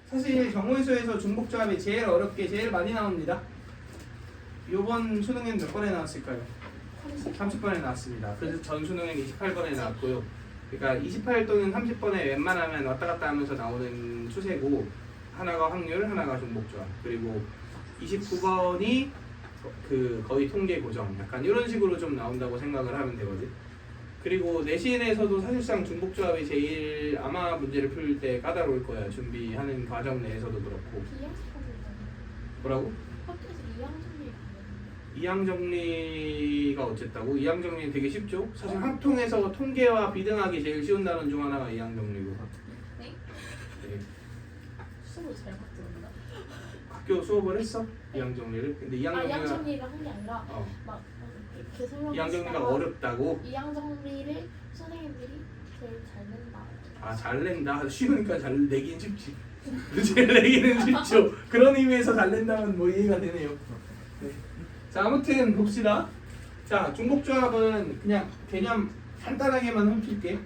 사실 경우의 수에서 중복조합이 제일 어렵게 제일 많이 나옵니다. 요번 수능엔 몇 번에 나왔을까요? 30번에 나왔습니다. 그래서 전 수능엔 28번에 나왔고요. 그러니까 28 또는 30번에 웬만하면 왔다 갔다 하면서 나오는 추세고, 하나가 확률, 하나가 중복조합, 그리고 29번이 그 거의 통계 고정, 약간 이런 식으로 좀 나온다고 생각을 하면 되거든. 그리고 내신에서도 사실상 중복조합이 제일 아마 문제를 풀 때 까다로울 거야. 준비하는 과정 내에서도 그렇고. 뭐라고? 학교에서 이항 정리가 어쨌다고? 이항 정리는 되게 쉽죠? 사실 합통에서 통계와 비등하기 제일 쉬운 단원 중 하나가 이항 정리고. 네? 네. 수업을 잘못 들었나? 학교 수업을 했어? 이항 정리를? 근데 이항 정리가 이항정리를 한 게 아니라 막 이렇게 설명하시다가 이항 정리가 어렵다고? 이항정리를 선생님들이 제일 잘 낸다. 아, 잘 낸다. 쉬우니까 잘 내긴 쉽지. 제일 내기는 쉽죠. 그런 의미에서 잘 낸다면 뭐 이해가 되네요. 네. 자, 아무튼 봅시다. 자, 중복조합은 그냥 개념 간단하게만 훑을게.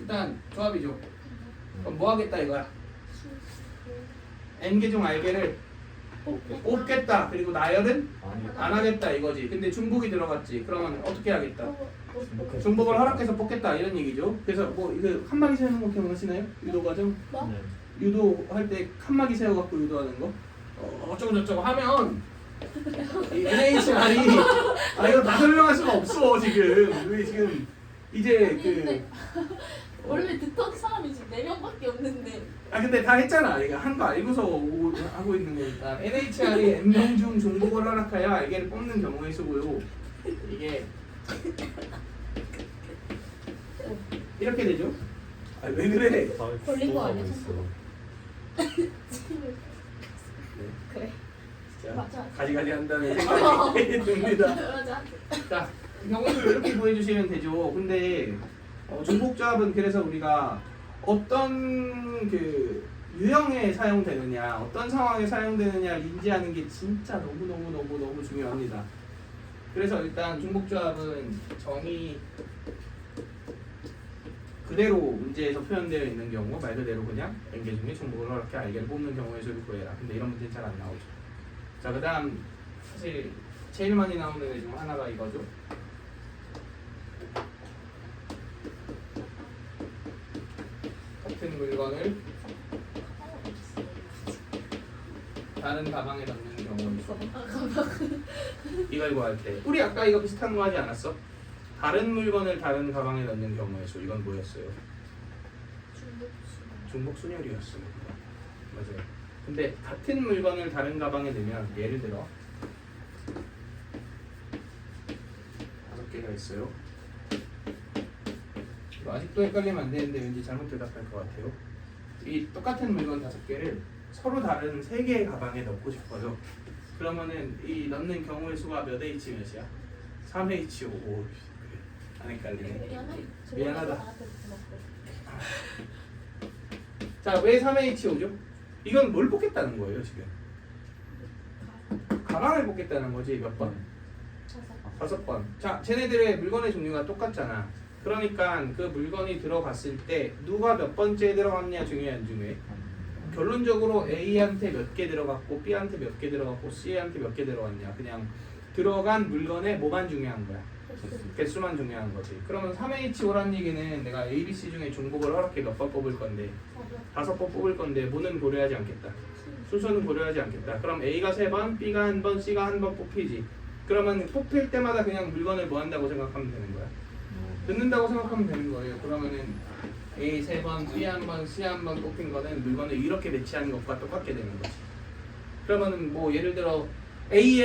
일단 조합이죠. 그럼 뭐 하겠다 이거야? n개 중 r개를 뽑겠다. 그리고 나열은 안 하겠다 이거지. 근데 중복이 들어갔지. 그러면 어떻게 하겠다? 중복을 허락해서 뽑겠다 이런 얘기죠. 그래서 뭐 이거 칸막이 세우는 거 기억나시나요? 유도 과정? 뭐? 유도할 때 칸막이 세워갖고 유도하는 거? 어쩌고 저쩌고 하면 이 NHR이 이거 다 설명할 수가 없어 지금. 왜 지금 이제 그 원래 듣던 사람이 지금 4명밖에 없는데. 근데 다 했잖아. 이거 한 거 알고서 하고 있는 거니까. NHR이 n명 중 중복을 허락하여 알개를 뽑는 경우의 수고요. 이게 이렇게 되죠. 왜 그래? 걸린 거 아니야? 그래. 진짜 맞아. 가지가지 한다는 생각이 듭니다. 맞아. 자, 경우를 이렇게 보여주시면 되죠. 근데 중복조합은 그래서 우리가 어떤 그 유형에 사용되느냐, 어떤 상황에 사용되느냐를 인지하는 게 진짜 너무 중요합니다. 그래서 일단 중복조합은 정의 그대로 문제에서 표현되어 있는 경우, 말 그대로 그냥 n개 중에 중복을 허락해 알개를 뽑는 경우의 수를 구해라. 근데 이런 문제는 잘 안 나오죠. 자, 그 다음 사실 제일 많이 나오는 애 중 하나가 이거죠. 같은 물건을 다른 가방에 넣는 경우. 이걸 구할 때 우리 아까 이거 비슷한 거 하지 않았어? 다른 물건을 다른 가방에 넣는 경우의 수. 이건 뭐였어요? 중복순열이었어요. 맞아요. 근데 같은 물건을 다른 가방에 넣으면 예를 들어 5개가 있어요. 아직도 헷갈리면 안 되는데 왠지 잘못 대답할 것 같아요. 이 똑같은 물건 5개를 서로 다른 3개의 가방에 넣고 싶어요. 그러면은 이 넣는 경우의 수가 몇 H 몇이야? 3H 5. 그래. 안 헷갈리네. 미안하다. 자, 왜 3H 5죠? 이건 뭘 뽑겠다는 거예요, 지금? 가방을 뽑겠다는 거지. 몇 번? 5번. 자, 쟤네들의 물건의 종류가 똑같잖아. 그러니까 그 물건이 들어갔을 때 누가 몇 번째 들어갔냐 중요해 안 중요해? 결론적으로 A한테 몇 개 들어갔고 B한테 몇 개 들어갔고 C한테 몇 개 들어갔냐. 그냥 들어간 물건의 뭐만 중요한 거야? 개수만 중요한 거지. 그러면 3H5란 얘기는 내가 A, B, C 중에 중복을 허락해 몇 번 뽑을 건데 5번 뽑을 건데 뭐는 고려하지 않겠다. 순서는 고려하지 않겠다. 그럼 A가 3번, B가 1번, C가 1번 뽑히지. 그러면 뽑힐 때마다 그냥 물건을 뭐 한다고 생각하면 되는 거야? 넣는다고 생각하면 되는 거예요. 그러면은 A 3번, B 1번, C 1번 뽑힌 거는 물건을 이렇게 배치하는 것과 똑같게 되는 거지. 그러면은 뭐 예를 들어 A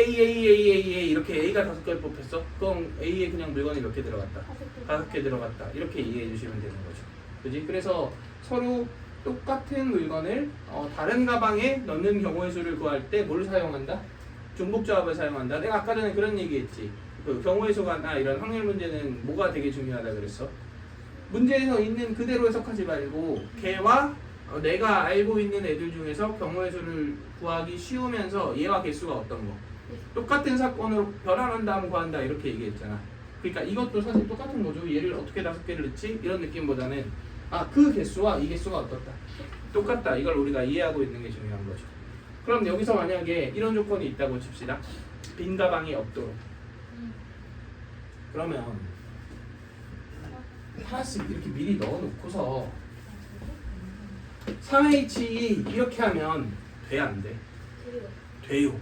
이렇게 A가 5개 뽑혔어? 그럼 A에 그냥 물건이 몇 개 들어갔다? 5개 들어갔다. 이렇게 이해해 주시면 되는 거죠. 그지? 그래서 서로 똑같은 물건을 다른 가방에 넣는 경우의 수를 구할 때 뭘 사용한다? 중복조합을 사용한다. 내가 아까 전에 그런 얘기했지. 그 경우의 수가나 이런 확률 문제는 뭐가 되게 중요하다 그랬어? 문제에서 있는 그대로 해석하지 말고 걔와 내가 알고 있는 애들 중에서 경우의 수를 구하기 쉬우면서 얘와 개수가 어떤 거 똑같은 사건으로 변환한 다음 구한다 이렇게 얘기했잖아. 그러니까 이것도 사실 똑같은 거죠. 얘를 어떻게 5개를 넣지? 이런 느낌보다는 그 개수와 이 개수가 어떻다? 똑같다. 이걸 우리가 이해하고 있는 게 중요한 거죠. 그럼 여기서 만약에 이런 조건이 있다고 칩시다. 빈 가방이 없도록. 그러면 하나씩 이렇게 미리 넣어놓고서 3H 이렇게 하면 돼, 안 돼? 돼요.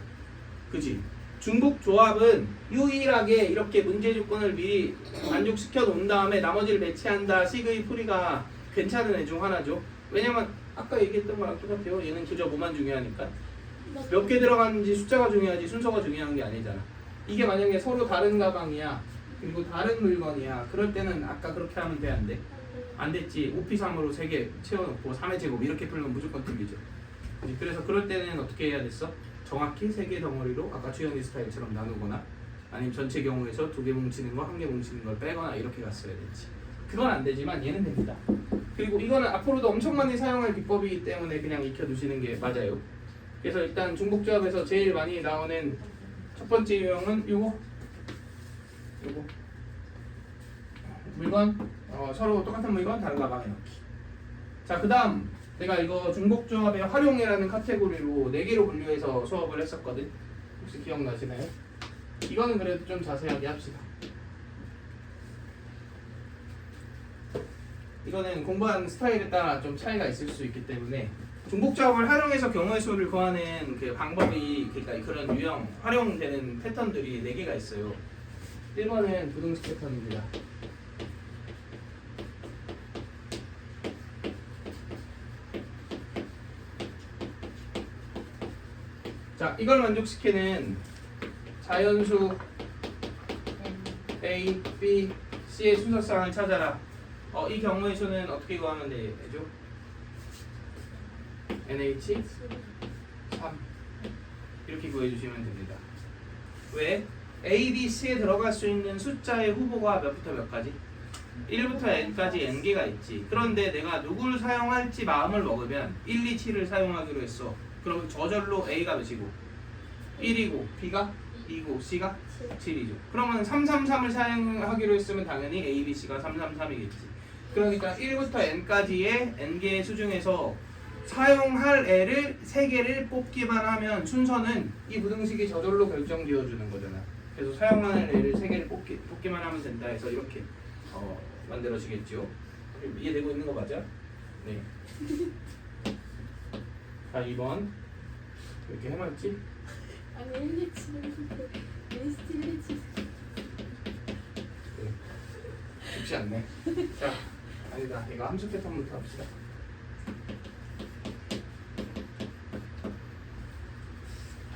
그지? 중복 조합은 유일하게 이렇게 문제 조건을 미리 만족시켜 놓은 다음에 나머지를 배치한다 식의 풀이가 괜찮은 애 중 하나죠. 왜냐면 아까 얘기했던 거랑 똑같아요. 얘는 그저 뭐만 중요하니까. 몇 개 들어가는지 숫자가 중요하지 순서가 중요한 게 아니잖아. 이게 만약에 서로 다른 가방이야. 그리고 다른 물건이야. 그럴 때는 아까 그렇게 하면 돼, 안 돼? 안 됐지. 5P3으로 3개 채워놓고 3의 제곱 이렇게 풀면 무조건 틀리죠. 그래서 그럴 때는 어떻게 해야 됐어? 정확히 3개 덩어리로 아까 주영이 스타일처럼 나누거나 아니면 전체 경우에서 2개 뭉치는 거, 1개 뭉치는 걸 빼거나 이렇게 갔어야 됐지. 그건 안 되지만 얘는 됩니다. 그리고 이거는 앞으로도 엄청 많이 사용할 기법이기 때문에 그냥 익혀두시는 게 맞아요. 그래서 일단 중복조합에서 제일 많이 나오는 첫 번째 유형은 요거 물건 서로 똑같은 물건 다른 가방에 넣기. 자, 그 다음 내가 이거 중복조합의 활용이라는 카테고리로 4개로 분류해서 수업을 했었거든. 혹시 기억나시나요? 이거는 그래도 좀 자세하게 합시다. 이거는 공부하는 스타일에 따라 좀 차이가 있을 수 있기 때문에 중복조합을 활용해서 경우의 수를 구하는 그 방법이, 그러니까 그런 유형 활용되는 패턴들이 4개가 있어요. 1번은 부등식 패턴입니다. 자, 이걸 만족시키는 자연수 A, B, C의 순서쌍을 찾아라. 이 경우의 수는 어떻게 구하면 되죠? NH 3 이렇게 구해주시면 됩니다. 왜? A, B, C에 들어갈 수 있는 숫자의 후보가 몇부터 몇까지? 1부터 n까지 n개가 있지. 그런데 내가 누굴 사용할지 마음을 먹으면 1, 2, 7을 사용하기로 했어. 그럼 저절로 A가 몇이고 1이고 B가 2고 C가 7이죠. 그러면 333을 사용하기로 했으면 당연히 A, B, C가 333이겠지. 그러니까 1부터 n까지의 n개의 수 중에서 사용할 애를 3개를 뽑기만 하면 순서는 이 부등식이 저절로 결정지어주는 거잖아. 그래서 사용할 애를 3개를 뽑기만 하면 된다 해서 이렇게 만들어지겠죠. 이해되고 있는 거 맞아? 네. 자, 2번 이렇게 해놨지? 아니 1, 2, 7인데 리스트 1, 2, 7 쉽지 않네. 자, 아니다. 이거 함수 패턴부터 합시다.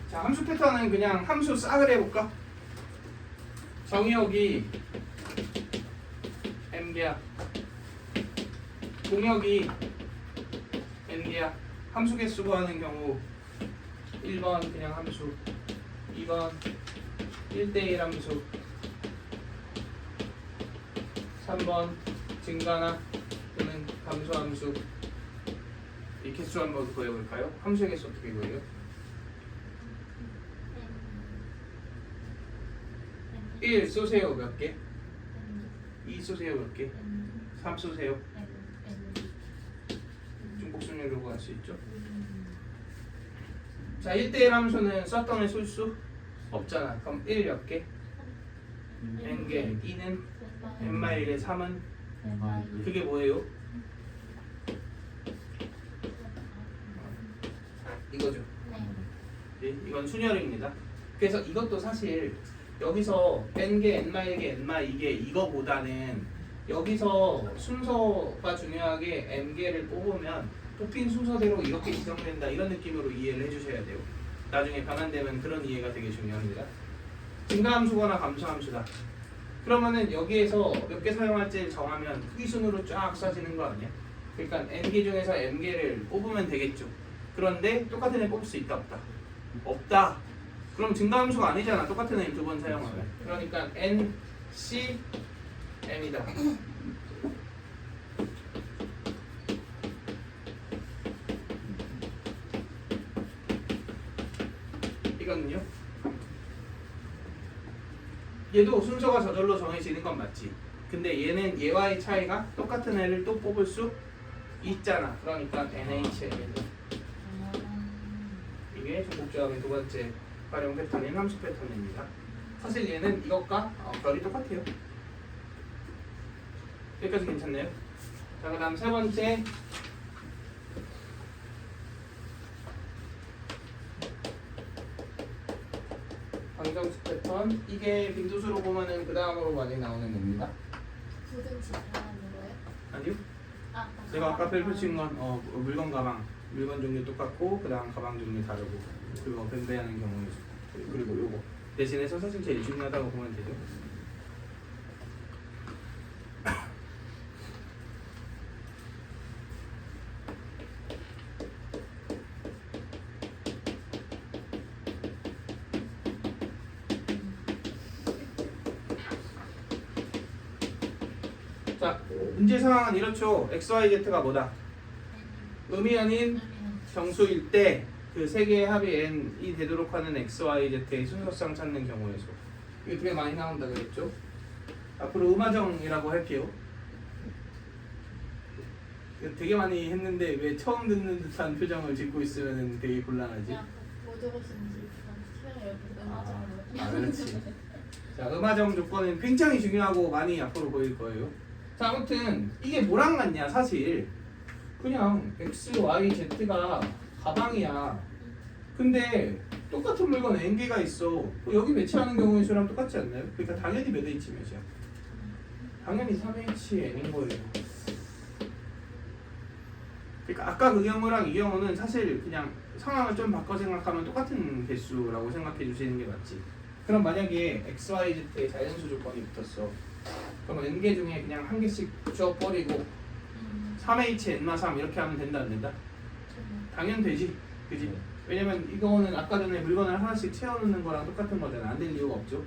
자, 함수 패턴은 그냥 함수 싹을 해볼까? 정의역이 m개야, 공역이 n개야. 함수 개수 구하는 경우 1번 그냥 함수, 2번 1대1 함수, 3번 증가나 또는 감소함수. 이 개수 한번 구해볼까요? 함수의 개수 어떻게 구해요? 1 쏘세요 몇 개? 2 쏘세요 몇 개? 3 쏘세요. 중복순위로 구할 수 있죠. 자, 1대1 함수는 썼던 애 쏠 수 없잖아. 그럼 1 몇 개? n개. 2는 n-1개. 3은 그게 뭐예요? 이거죠. 네, 이건 순열입니다. 그래서 이것도 사실 여기서 n개, n-1개, n-2개 이거보다는 여기서 순서가 중요하게 n개를 뽑으면 뽑힌 순서대로 이렇게 지정된다 이런 느낌으로 이해를 해주셔야 돼요. 나중에 변환되면 그런 이해가 되게 중요합니다. 증가함수거나 감소함수다. 그러면은 여기에서 몇 개 사용할지 정하면 크기 순으로 쫙 쏴지는 거 아니야? 그러니까 n개 중에서 n개를 뽑으면 되겠죠. 그런데 똑같은 애 뽑을 수 있다 없다? 없다. 그럼 증가함수가 아니잖아. 똑같은 애 2번 사용하면. 그러니까 n, c, m이다. 이거는요? 얘도 순서가 저절로 정해지는 건 맞지. 근데 얘는 얘와의 차이가 똑같은 애를 또 뽑을 수 있잖아. 그러니까 NHN이 이게 중복조합의 두 번째 활용 패턴인 함수 패턴입니다. 사실 얘는 이것과 결이 똑같아요. 여기까지 괜찮나요? 자, 그 다음 세 번째 방정식 패턴. 이게 빈도수로 보면은 그 다음으로 많이 나오는 겁니다. 부등식 하는 거예요? 아니요? 아, 제가 아까 펼친 건 물건 가방, 물건 종류 똑같고 그 다음 가방 종류 다르고 그리고 변배하는 경우에 그리고 요거 대신해서 사실 제일 중요하다고 보면 되죠. 자, 문제 상황은 이렇죠. x, y, z가 뭐다? 음이 아닌 정수일 때 그 세 개의 합이 n이 되도록 하는 x, y, z의 순서상 찾는 경우에서 이게 되게 많이 나온다 그랬죠? 앞으로 음화정이라고 할게요. 이거 되게 많이 했는데 왜 처음 듣는 듯한 표정을 짓고 있으면 되게 곤란하지? 그냥 뭐 적으신지 시간을 옆에 아, 그렇지. 자, 음화정 조건은 굉장히 중요하고 많이 앞으로 보일 거예요. 자, 아무튼 이게 뭐랑 같냐 사실 그냥 x, y, z가 가방이야. 근데 똑같은 물건 n개가 있어. 여기 매치하는 경우의 수랑 똑같지 않나요? 그러니까 당연히 몇 h 몇이야? 당연히 3h n인 거예요. 그러니까 아까 그 경우랑 이 경우는 사실 그냥 상황을 좀 바꿔 생각하면 똑같은 개수라고 생각해 주시는 게 맞지. 그럼 만약에 x, y, z의 자연수 조건이 붙었어. 그럼 n개 중에 그냥 한 개씩 줘버리고 3h n마 3 이렇게 하면 된다 안 된다? 당연 되지, 그지? 왜냐면 이거는 아까 전에 물건을 하나씩 채워넣는 거랑 똑같은 거잖아. 안 될 이유가 없죠.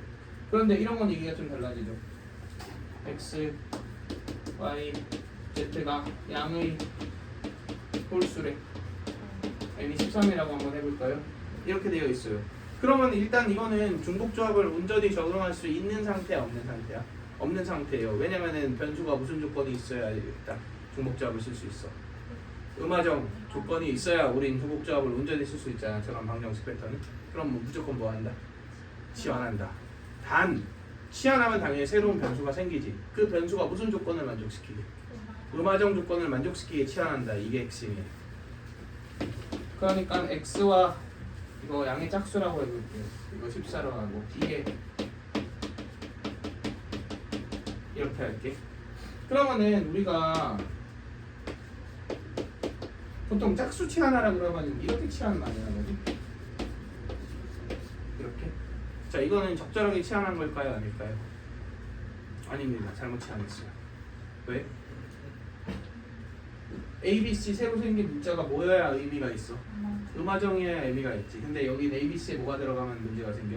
그런데 이런 건 얘기가 좀 달라지죠. x, y, z가 양의 홀수래. n이 13이라고 한번 해볼까요? 이렇게 되어 있어요. 그러면 일단 이거는 중복조합을 온전히 적용할 수 있는 상태야, 없는 상태야? 없는 상태예요. 왜냐면은 변수가 무슨 조건이 있어야 일단 중복조합을 쓸 수 있어. 음화정 조건이 있어야 우린 중복조합을 온전히 쓸 수 있잖아. 저런 방정식 패턴은. 그럼 뭐 무조건 뭐 한다? 치환한다. 단 치환하면 당연히 새로운 변수가 생기지. 그 변수가 무슨 조건을 만족시키게? 음화정 조건을 만족시키게 치환한다. 이게 핵심이에요. 그러니까 x와 이거 양의 짝수라고 해볼게요. 이거 14로 하고 이게 이렇게 할게. 그러면은 우리가 보통 짝수 치환하라 그러면 이렇게 치환 많이 하거든. 이렇게. 자, 이거는 적절하게 치환한 걸까요, 아닐까요? 아닙니다. 잘못 치환했어요. 왜? A, B, C 새로 생긴 문자가 뭐여야 의미가 있어? 음화정이어야 의미가 있지. 근데 여기 A, B, C에 뭐가 들어가면 문제가 생겨?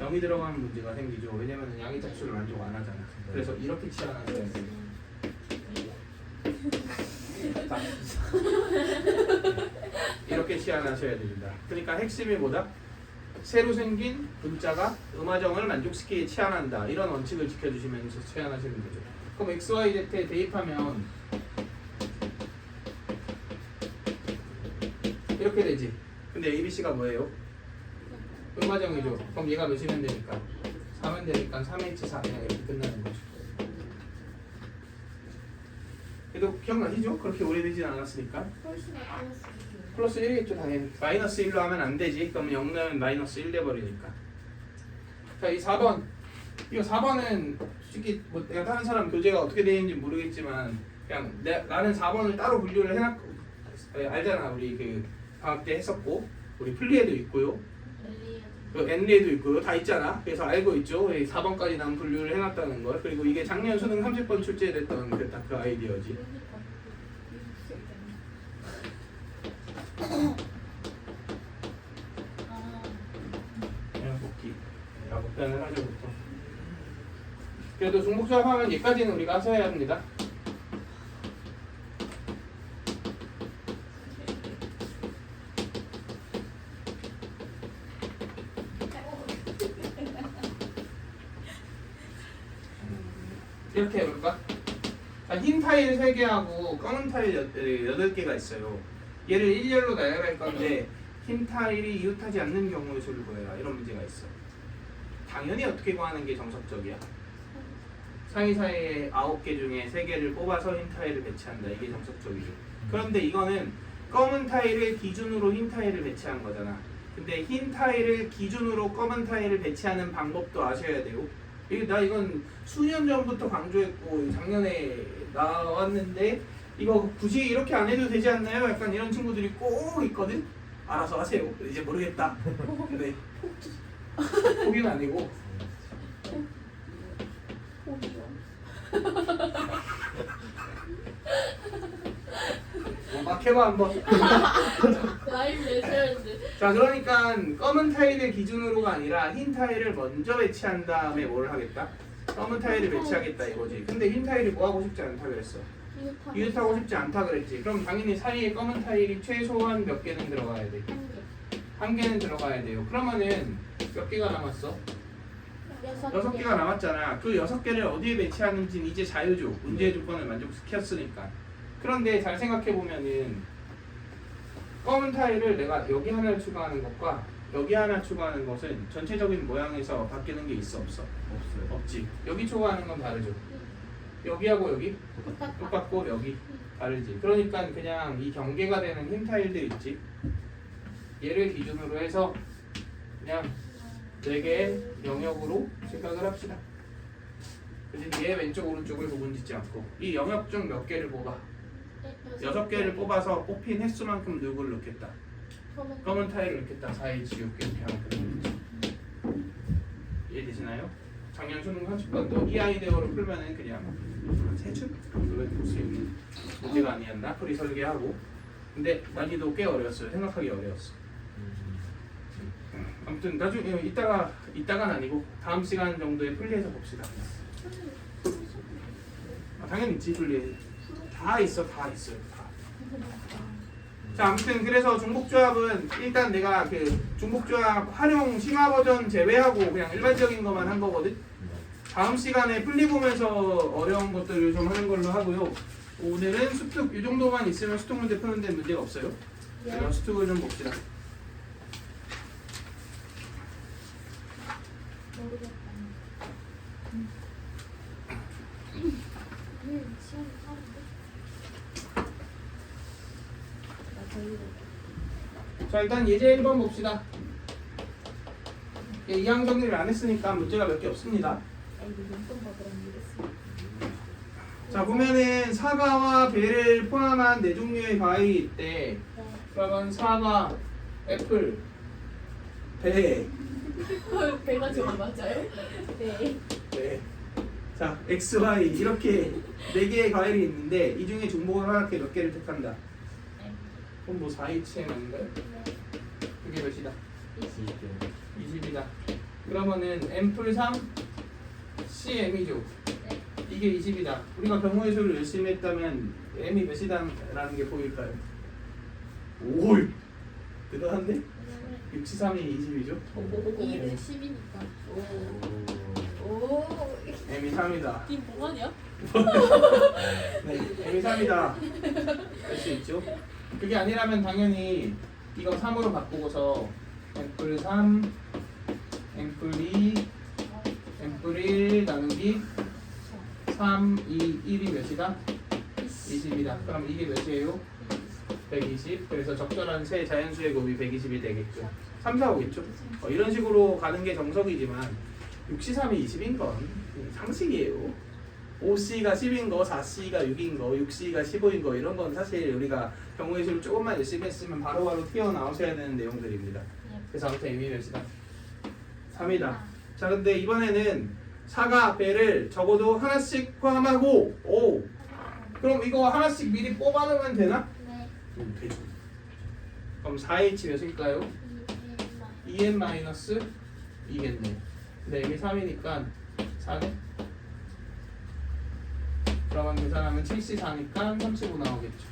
0이 들어가면 문제가 생기죠. 왜냐면 양의 짝수를 만족 안 하잖아. 그래서 이렇게 치환하는 거야. 이렇게 치환하셔야 됩니다. 그러니까 핵심이 뭐다? 새로 생긴 문자가 음화정을 만족시키게 치환한다. 이런 원칙을 지켜주시면서 치환하시면 되죠. 그럼 x, y, z에 대입하면 이렇게 되지. 근데 a, b, c가 뭐예요? 음화정이죠. 그럼 얘가 몇이면 되니까? 3은 되니까 3h4 그냥 이렇게 끝나는 거죠. 그래도 기억나시죠? 그렇게 오래되진 않았으니까. 플러스 1이겠죠 당연히. 마이너스 1로 하면 안 되지. 그럼 0 넣으면 마이너스 1 돼버리니까. 자, 이 4번. 이거 4번은 솔직히 뭐 내가 다른 사람 교재가 어떻게 되어 있는지 모르겠지만 그냥 나는 4번을 따로 분류를 해놨고 알잖아. 우리 그 방학 때 했었고 우리 플리에도 있고요. 그 엔리에도 있고요. 다 있잖아. 그래서 알고 있죠. 4번까지 난 분류를 해놨다는 걸. 그리고 이게 작년 수능 30번 출제됐던 그 아이디어지. 그냥 복귀라고 표현을 하죠 보통. 그래도 중복조합하면 얘까지는 우리가 하셔야 합니다. 이렇게 해볼까? 자, 흰 타일 3개하고 검은 타일 8개가 있어요. 얘를 일렬로 나열할 건데 흰 타일이 이웃하지 않는 경우의 수를 구해라. 이런 문제가 있어. 당연히 어떻게 구하는 게 정석적이야? 상위 사이에 9개 중에 3개를 뽑아서 흰 타일을 배치한다. 이게 정석적이죠. 그런데 이거는 검은 타일을 기준으로 흰 타일을 배치한 거잖아. 근데 흰 타일을 기준으로 검은 타일을 배치하는 방법도 아셔야 돼요. 이건 수년 전부터 강조했고 작년에 나왔는데 이거 굳이 이렇게 안 해도 되지 않나요? 약간 이런 친구들이 꼭 있거든. 알아서 하세요. 이제 모르겠다. 근데 포기는 아니고 포기요. 막 해봐 한번. 나이 몇이었는데. 자, 그러니까 검은 타일을 기준으로가 아니라 흰 타일을 먼저 배치한 다음에 뭘 하겠다? 검은 타일을 배치하겠다 이거지. 근데 흰 타일이 뭐 하고 싶지 않다 그랬어. 이웃하고 싶지 않다 그랬지. 그럼 당연히 사이에 검은 타일이 최소한 몇 개는 들어가야 돼. 한 개는 들어가야 돼요. 그러면은 몇 개가 남았어? 6개가 남았잖아. 그 6개를 어디에 배치하는지는 이제 자유죠. 문제의 조건을 만족시켰으니까. 그런데 잘 생각해보면은 검은 타일을 내가 여기 하나를 추가하는 것과 여기 하나 추가하는 것은 전체적인 모양에서 바뀌는 게 있어 없어? 없어요. 없지. 여기 추가하는 건 다르죠. 여기하고 여기 똑같고 여기 다르지. 그러니까 그냥 이 경계가 되는 흰 타일들 있지. 얘를 기준으로 해서 그냥 4개의 영역으로 생각을 합시다. 그래서 얘 왼쪽 오른쪽을 구분짓지 않고 이 영역 중 몇 개를 뽑아. 6개를 뽑아서 뽑힌 횟수만큼 누구를 넣겠다. 검은 타일을 넣겠다. 4H 6개 이렇게 하면 되겠죠. 이해되시나요? 작년 수능 30번도 이 아이디어로 풀면은 그냥 3줄 정도에 풀 수 있는 문제가 아니었나? 풀이 설계하고. 근데 난이도 꽤 어려웠어요. 생각하기 어려웠어. 아무튼 나중에 이따간 아니고 다음 시간 정도에 풀리해서 봅시다. 당연히 있지. 풀리 다 있어요. 다. 자, 아무튼 그래서 중복조합은 일단 내가 그 중복조합 활용 심화 버전 제외하고 그냥 일반적인 것만 한 거거든. 다음 시간에 풀리 보면서 어려운 것들을 좀 하는 걸로 하고요. 오늘은 수특 이 정도만 있으면 수특 문제 푸는 데 문제가 없어요. 그럼 수특을 좀 봅시다. 모르겠다. 시험이 하는데? 나 저희로. 자, 일단 예제 1번 봅시다. 이항 정리를 안 했으니까 문제가 몇 개 없습니다. 아이고 용돈 받으라는 일했어. 자, 보면은 사과와 배를 포함한 4종류의 과일이 있대. 그러면 사과, 애플, 배. 배가 저기 맞아요? 네. 네. 자, X, Y 이렇게 4개의 과일이 있는데 이 중에 중복을 하나씩 몇 개를 택한다. 그럼 뭐 4H에 맞는가요? 그게 몇이다? 20이다. 그러면은 M+3 CM이죠. 이게 20이다. 우리가 경우의 수를 열심히 했다면 M이 몇이다라는 게 보일까요? 오, 대단한데? 63이 20이죠? 2는 10이니까. 오. M이 3이다. 니 뭐하냐? 네, M이 3이다. 할 수 있죠? 그게 아니라면 당연히 이거 3으로 바꾸고서 M+3, M+2, M+1 나누기 3, 2, 1이 몇이다? 20이다. 그럼 이게 몇이에요? 120. 그래서 적절한 세 자연수의 곱이 120이 되겠죠. 3, 4 오겠죠. 이런 식으로 가는 게 정석이지만 6C3이 20인 건 상식이에요. 5C가 10인 거, 4C가 6인 거, 6C가 15인 거 이런 건 사실 우리가 경우의 수를 조금만 열심히 했으면 바로바로 튀어나오셔야 되는 내용들입니다. 그래서 아무튼 의미 몇이다? 3이다. 자, 근데 이번에는 사과, 배를 적어도 하나씩 포함하고 오! 그럼 이거 하나씩 미리 뽑아놓으면 되나? 네. 되죠. 그럼 4H 몇일까요? 2n-2겠네. 근데 이게 3이니까 4네? 그러면 계산하면 7C4니까 35 나오겠죠.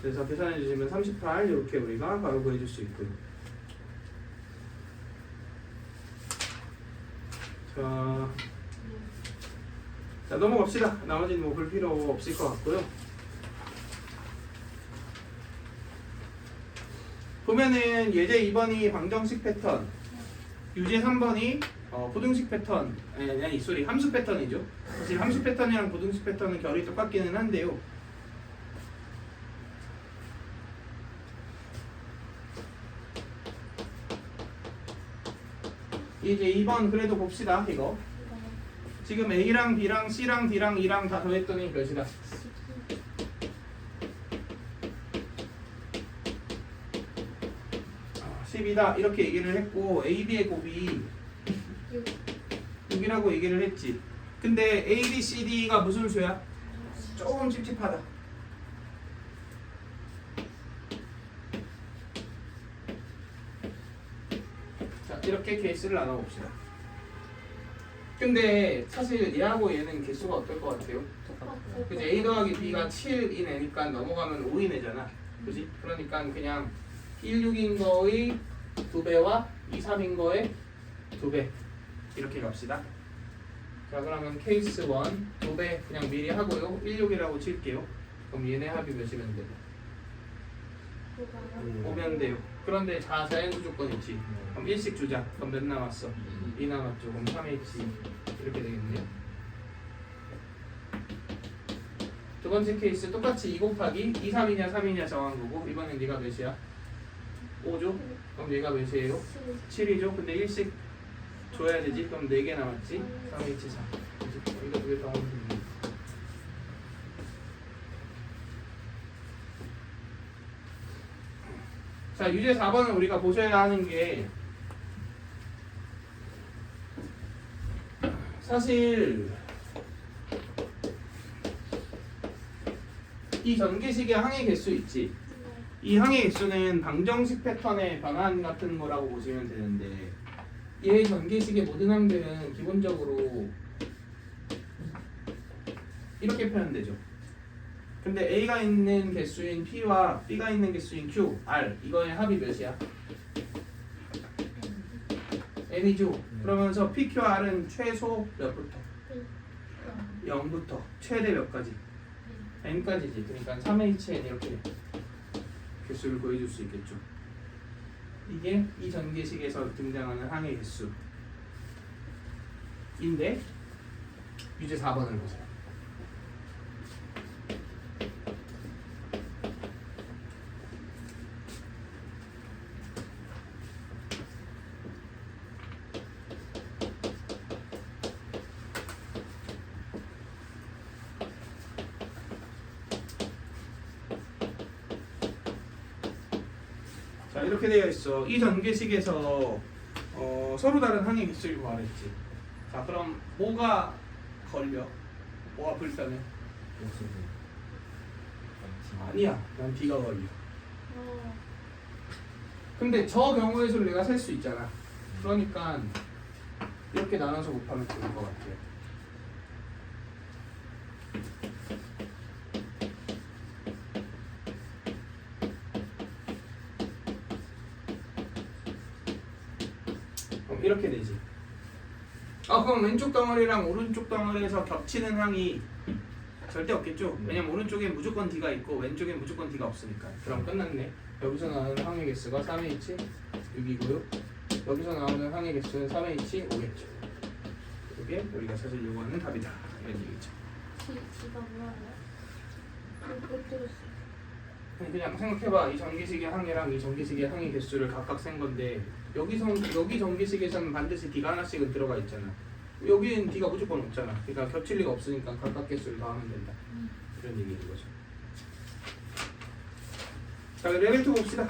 그래서 계산해 주시면 38 이렇게 우리가 바로 구해줄 수 있고요. 자, 자, 넘어갑시다. 나머지는 뭐 볼 필요 없을 것 같고요. 보면은 예제 2번이 방정식 패턴, 유제 3번이 부등식 패턴, 아니 쏘리 함수 패턴이죠. 사실 함수 패턴이랑 부등식 패턴은 결이 똑같기는 한데요. 이제 2번 그래도 봅시다. 이거 지금 A랑 B랑 C랑 D랑 E랑 다 더했더니 몇이다? 10이다 이렇게 얘기를 했고 A, B의 곱이 6이라고 얘기를 했지. 근데 A, B, C, D가 무슨 수야? 조금 찝찝하다. 자, 이렇게 케이스를 나눠봅시다. 근데 사실 얘하고 얘는 개수가 어떨 것 같아요? 그치? A 더하기 B가 7인 애니까 넘어가면 5인 애잖아. 그지? 그러니까 그냥 1, 6인 거의 2배와 2, 3인 거의 2배 이렇게 갑시다. 자, 그러면 케이스 1 2배 그냥 미리 하고요. 1, 6이라고 칠게요. 그럼 얘네 합이 몇이면 돼요? 5면 돼요. 그런데 자연수 조건 있지. 그럼 1씩 주자. 그럼 몇 남았어? 2 남았죠. 그럼 3H 이렇게 되겠네요. 두 번째 케이스 똑같이 2 곱하기 2, 3이냐 3이냐 정한 거고 이번엔 얘가 몇이야? 5죠? 그럼 얘가 몇이에요? 7이죠? 근데 1씩 줘야 되지? 그럼 4개 남았지? 3H 4 이거 2개 더 하면 됩니다. 자, 유제 4번은 우리가 보셔야 하는 게 사실 이 전개식의 항의 개수 있지. 이 항의 개수는 방정식 패턴의 변환 같은 거라고 보시면 되는데 얘 전개식의 모든 항들은 기본적으로 이렇게 표현되죠. 근데 A가 있는 개수인 P와 B가 있는 개수인 Q, R 이거의 합이 몇이야? N이죠. 그러면서 P, Q, R은 최소 몇부터? 0부터 최대 몇까지? N까지지. 그러니까 3HN 이렇게 개수를 구해줄 수 있겠죠. 이게 이 전개식에서 등장하는 항의 개수인데 유제 4번을 보세요. 자, 이렇게 되어 있어. 이 전개식에서 서로 다른 항의 개수를 구하랬지. 자, 그럼 뭐가 걸려? 뭐가 불편해? 아니야, 난 B가 걸려. 근데 저 경우에서 내가 셀 수 있잖아. 그러니까 이렇게 나눠서 곱하면 좋을 것 같아요. 이렇게 되지. 그럼 왼쪽 덩어리랑 오른쪽 덩어리에서 겹치는 항이 절대 없겠죠? 왜냐면 오른쪽에 무조건 D가 있고 왼쪽에 무조건 D가 없으니까. 그럼 끝났네. 여기서 나오는 항의 개수가 3H 6이고요. 여기서 나오는 항의 개수는 3H 5겠죠. 이게 우리가 찾으려고 하는 답이다. 이런 얘기죠. D가 뭐라고요? 못 들었어. 그냥 생각해봐. 이 전개식의 항이랑 이 전개식의 항의 개수를 각각 센 건데 여기 전개식에서는 반드시 D가 하나씩은 들어가 있잖아. 여기는 D가 무조건 없잖아. 그러니까 겹칠 리가 없으니까 각각 개수를 더하면 된다. 이런 얘기인 거죠. 자, 레벨 2 봅시다.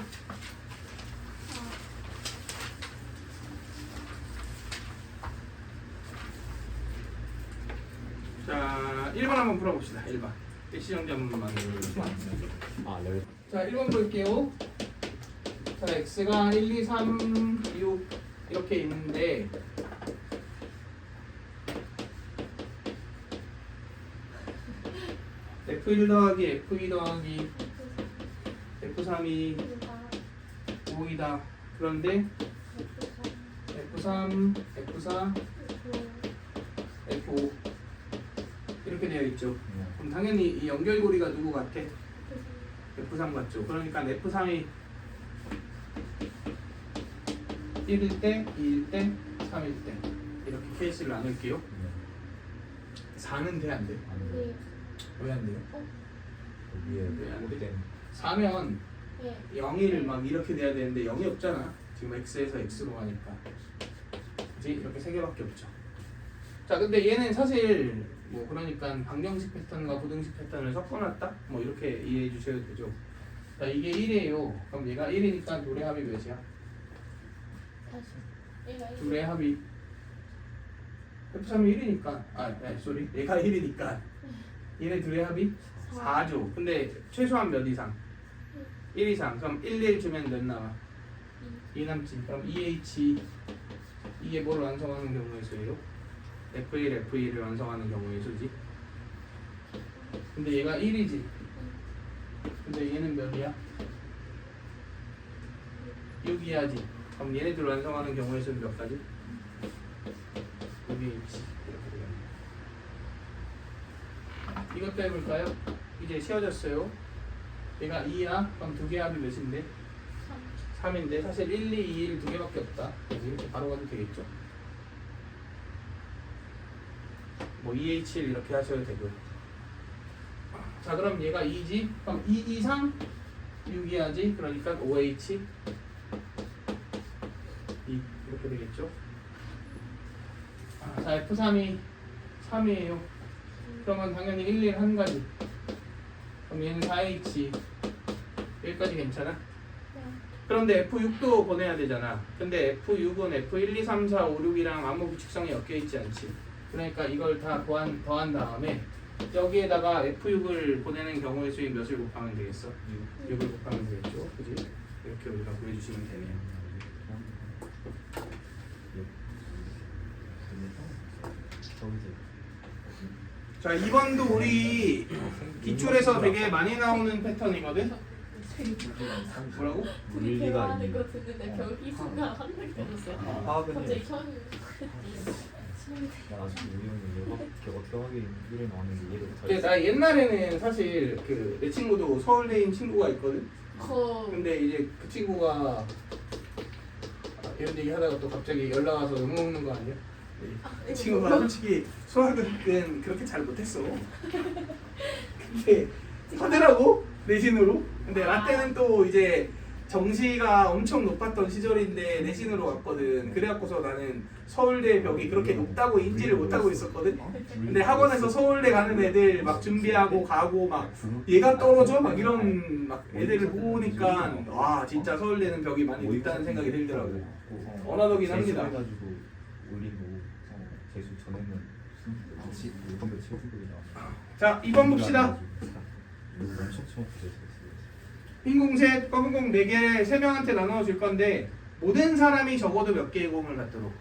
자, 1번 한번 풀어봅시다. 1번. 일시정지만 레벨. 자, 1번 볼게요. 자, x가 1, 2, 3, 6 이렇게 있는데 F1 더하기 F2 더하기 F3이 5이다. 그런데 F3, F4, F5 이렇게 되어 있죠. 네. 그럼 당연히 이 연결고리가 누구 같아? F3 같죠. 그러니까 F3이 1일 때, 2일 때, 3일 때 이렇게 케이스를 나눌게요. 네. 4는 돼, 안 돼? 안 돼. 네. 왜 안 돼요? 위에 왜안 돼? 땐 4면 네. 0일 막 이렇게 돼야 되는데 0이 없잖아. 지금 X에서 X로 가니까. 그치? 이렇게 세 개밖에 없죠. 자, 근데 얘는 사실 뭐 그러니까 방정식 패턴과 부등식 패턴을 섞어놨다? 뭐 이렇게 이해해 주셔도 되죠. 자, 이게 1이에요. 그럼 얘가 1이니까 둘의 합이 몇이야? 다시. 얘가 둘의 합이 F3이 1이니까 쏘리 얘가 1이니까 얘네 둘의 합이 4죠. 근데 최소한 몇 이상? 1 이상. 그럼 1, 1 주면 몇 나와? 2 남지. 그럼 EH 이게 뭘 완성하는 경우의 수예요? F1, F2를 완성하는 경우의 수지. 근데 얘가 1이지. 근데 얘는 몇이야? 6이야지. 그럼 얘네들 완성하는 경우의 수는 몇 가지? 6EH 이렇게 되겠네. 이것도 해볼까요? 이제 쉬워졌어요. 얘가 2야? 그럼 두 개 합이 몇인데? 3인데 사실 1, 2, 2, 1 두 개밖에 없다. 그래서 이렇게 바로 가도 되겠죠? 뭐 2H1 이렇게 하셔도 되고요. 자, 그럼 얘가 2지? 그럼 2 이상 6이야지? 그러니까 5H 2 이렇게 되겠죠? 자, F3이 3이에요. 그러면 당연히 1, 1 한 가지. 그럼 얘는 4H 여기까지 괜찮아? 그런데 F6도 보내야 되잖아. 근데 F6은 F1, 2, 3, 4, 5, 6이랑 아무 규칙성이 엮여 있지 않지. 그러니까 이걸 다 더한 다음에 여기에다가 F6을 보내는 경우의 수인 몇을 곱하면 되겠어? 6을 곱하면 되겠죠. 그지? 이렇게 우리가 구해주시면 되네요. 자, 2번도 우리 기출에서 되게 많이 나오는 패턴이거든? 뭐라고? 둘이 물리가 대화하는 있는 거 듣는데 벽이 순간 한명 떨었어요. 화학은 갑자기 해. 현 나 아직 우리 형이 이렇게 어떻게 하긴 이를 나왔는데 이해를 근데 못하겠어. 나 옛날에는 사실 그 내 친구도 서울대인 친구가 있거든? 근데 이제 그 친구가 이런 얘기 하다가 또 갑자기 연락 와서 욕 먹는 거 아니야? 그 친구가 솔직히 수학은 그렇게 잘 못했어. 근데 하더라고 내신으로. 근데 나 때는 또 이제 정시가 엄청 높았던 시절인데 내신으로 왔거든. 그래갖고서 나는 서울대 벽이 그렇게 높다고 인지를 못하고 있었거든. 근데 학원에서 서울대 가는 애들 막 준비하고 가고 막 얘가 떨어져 막 이런 막 애들을 보니까 와 진짜 서울대는 벽이 많이 높다는 생각이 들더라고. 어나더긴 합니다. 해가지고 올리고 재수 전에는 같이 모든 거 채우고 나왔어. 자 2번 봅시다. 엄청 처먹고 흰 공셋, 검은 공 4개 3명한테 나눠 줄 건데 모든 사람이 적어도 몇 개의 공을 갖도록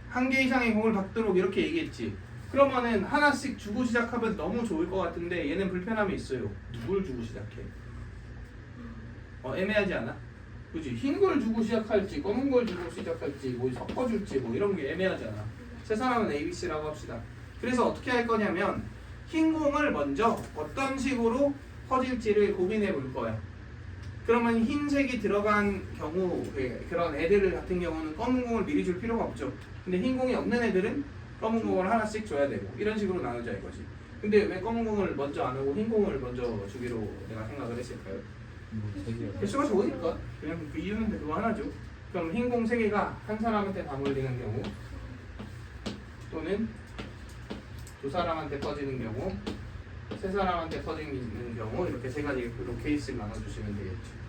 한 개 이상의 공을 받도록 이렇게 얘기했지. 그러면은 하나씩 주고 시작하면 너무 좋을 것 같은데 얘는 불편함이 있어요. 누굴 주고 시작해? 애매하지 않아? 그지? 흰 걸 주고 시작할지 검은 걸 주고 시작할지 뭐 섞어줄지 뭐 이런 게 애매하지 않아. 세 사람은 A, B, C라고 합시다. 그래서 어떻게 할 거냐면 흰 공을 먼저 어떤 식으로 퍼질지를 고민해 볼 거야. 그러면 흰색이 들어간 경우 그런 애들 같은 경우는 검은 공을 미리 줄 필요가 없죠. 근데 흰 공이 없는 애들은 검은 공을 하나씩 줘야 되고 이런 식으로 나누자 이거지. 근데 왜 검은 공을 먼저 안 하고 흰 공을 먼저 주기로 내가 생각을 했을까요? 개수가 좋으니까 그냥 그 이유는 그거 하나죠. 그럼 흰 공 3개가 한 사람한테 다 몰리는 경우 또는 두 사람한테 퍼지는 경우 세 사람한테 퍼지는 경우 이렇게 세 가지로 케이스를 나눠주시면 되겠죠.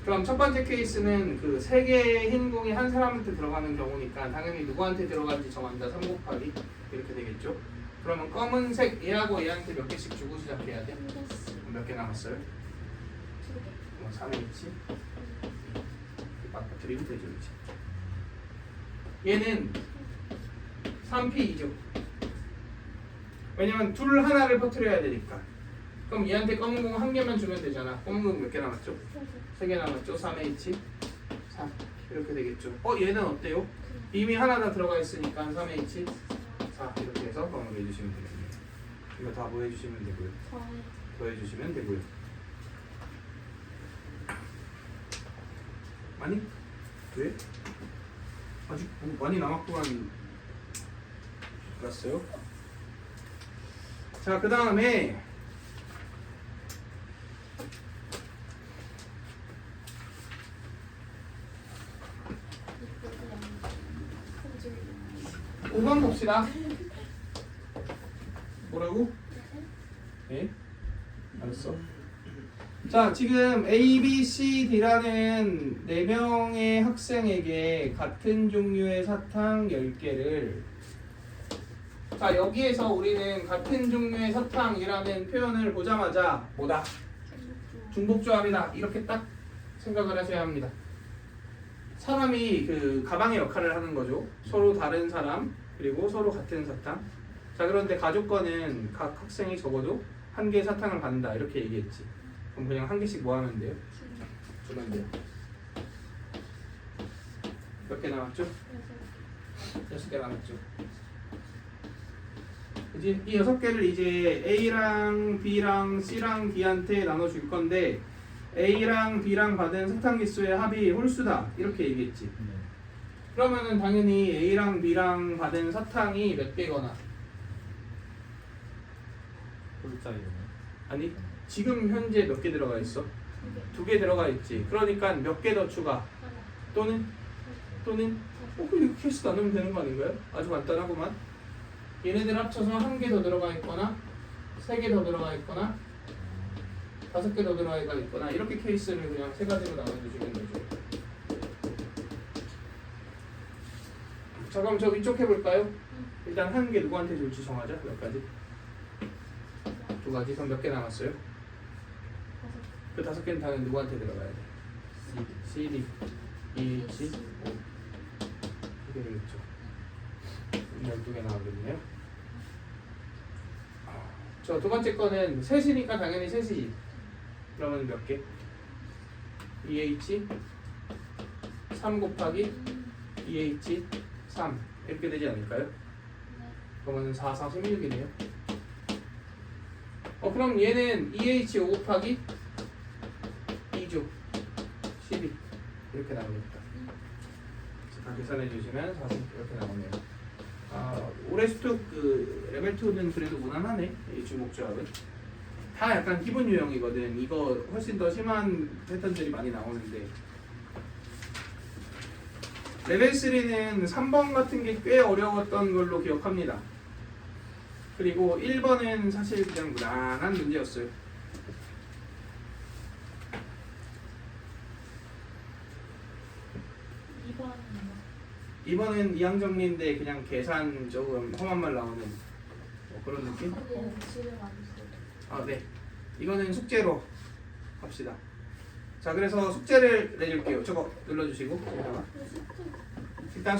그럼 첫 번째 케이스는 그 3개의 흰 공이 한 사람한테 들어가는 경우니까 당연히 누구한테 들어갈지 정한다. 3 곱하기 이렇게 되겠죠. 그러면 검은색 얘하고 얘한테 몇 개씩 주고 시작해야 돼? 몇 개 남았어요? 3H 드리면 되죠. 얘는 3P2죠. 왜냐면 둘 하나를 퍼뜨려야 되니까. 그럼 얘한테 검은 공 1개만 주면 되잖아. 검은 공 몇 개 남았죠? 3개 남았죠. 3H 3 이렇게 되겠죠. 얘는 어때요? 이미 하나 다 들어가 있으니까 3H 자, 이렇게 해서 마무리해 주시면 되겠네요. 이거 다 뭐 해주시면 되고요. 저는 더해주시면 되고요. 많이? 왜? 아직 뭐 많이 남았구만. 알았어요. 자, 그 다음에 이쁘지 5번 봅시다. 뭐라고? 네? 알았어. 자, 지금 A, B, C, D라는 4명의 학생에게 같은 종류의 사탕 10개를 자, 여기에서 우리는 같은 종류의 사탕이라는 표현을 보자마자 뭐다? 중복조합이다. 이렇게 딱 생각을 하셔야 합니다. 사람이 그 가방의 역할을 하는 거죠. 서로 다른 사람 그리고 서로 같은 사탕. 자, 그런데 가족과는 각 학생이 적어도 한 개의 사탕을 받는다 이렇게 얘기했지. 그럼 그냥 한 개씩 뭐 하면 돼요? 주면 돼요. 몇 개 남았죠? 6개 남았죠. 이제 이 6개를 이제 A랑 B랑 C랑 D한테 나눠줄 건데 A랑 B랑 받은 사탕 개수의 합이 홀수다 이렇게 얘기했지. 그러면은 당연히 A랑 B랑 받은 사탕이 몇 개거나 홀짜리네. 아니 지금 현재 몇 개 들어가 있어? 2개 들어가 있지. 그러니까 몇 개 더 추가 또는 그럼 이렇게 해서 나누면 되는 거 아닌가요? 아주 간단하구만. 얘네들 합쳐서 1개 더 들어가 있거나 3개 더 들어가 있거나 5개 더 들어가 있거나 이렇게 케이스를 그냥 3가지로 나눠주시면 되죠. 자, 그럼 저 위쪽 해볼까요? 일단 1개 누구한테 줄지 정하자. 몇 가지? 2가지. 그럼 몇 개 남았어요? 그 5개는 당연히 누구한테 들어가야 돼? C, D, E, H, O. 2개를 있죠. 12개 나오겠네요. 저 2번째 거는 셋이니까 당연히 셋이지. 그러면 몇 개? EH 3 곱하기 EH 3 이렇게 되지 않을까요? 그러면 4, 4, 16이네요. 그럼 얘는 EH 5 곱하기 2죠. 12 이렇게 나오겠다. 다 계산해 주시면 40 이렇게 나오네요. 올해스톡 그 레벨 2는 그래도 무난하네. 이 주목조합은 다 약간 기본 유형이거든. 이거 훨씬 더 심한 패턴들이 많이 나오는데 레벨 3는 3번 같은 게 꽤 어려웠던 걸로 기억합니다. 그리고 1번은 사실 그냥 무난한 문제였어요. 2번은 이항정리인데 그냥 계산 조금 험한 말 나오는 뭐 그런 느낌? 네. 이거는 숙제로 합시다. 자, 그래서 숙제를 내줄게요. 저거 눌러주시고 일단